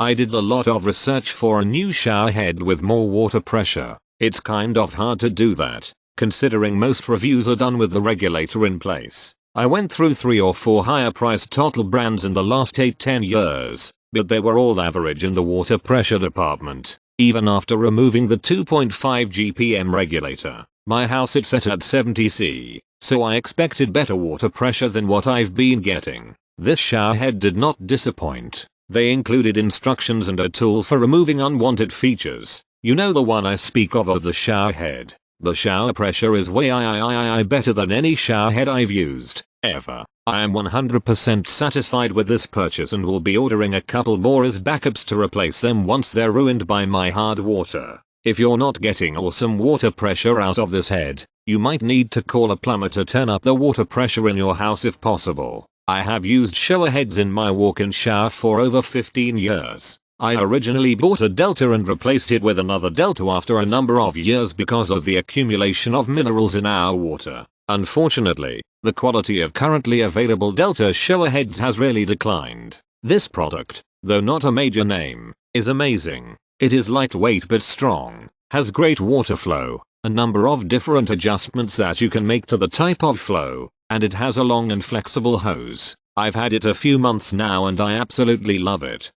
I did a lot of research for a new shower head with more water pressure. It's kind of hard to do that, considering most reviews are done with the regulator in place. I went through 3 or 4 higher priced total brands in the last 8-10 years, but they were all average in the water pressure department. Even after removing the 2.5 GPM regulator, my house is set at 70C, so I expected better water pressure than what I've been getting. This shower head did not disappoint. They included instructions and a tool for removing unwanted features. You know the one I speak of the shower head. The shower pressure is way better than any shower head I've used, ever. I am 100% satisfied with this purchase and will be ordering a couple more as backups to replace them once they're ruined by my hard water. If you're not getting awesome water pressure out of this head, you might need to call a plumber to turn up the water pressure in your house if possible. I have used shower heads in my walk-in shower for over 15 years. I originally bought a Delta and replaced it with another Delta after a number of years because of the accumulation of minerals in our water. Unfortunately, the quality of currently available Delta shower heads has really declined. This product, though not a major name, is amazing. It is lightweight but strong, has great water flow, a number of different adjustments that you can make to the type of flow, and it has a long and flexible hose. I've had it a few months now and I absolutely love it.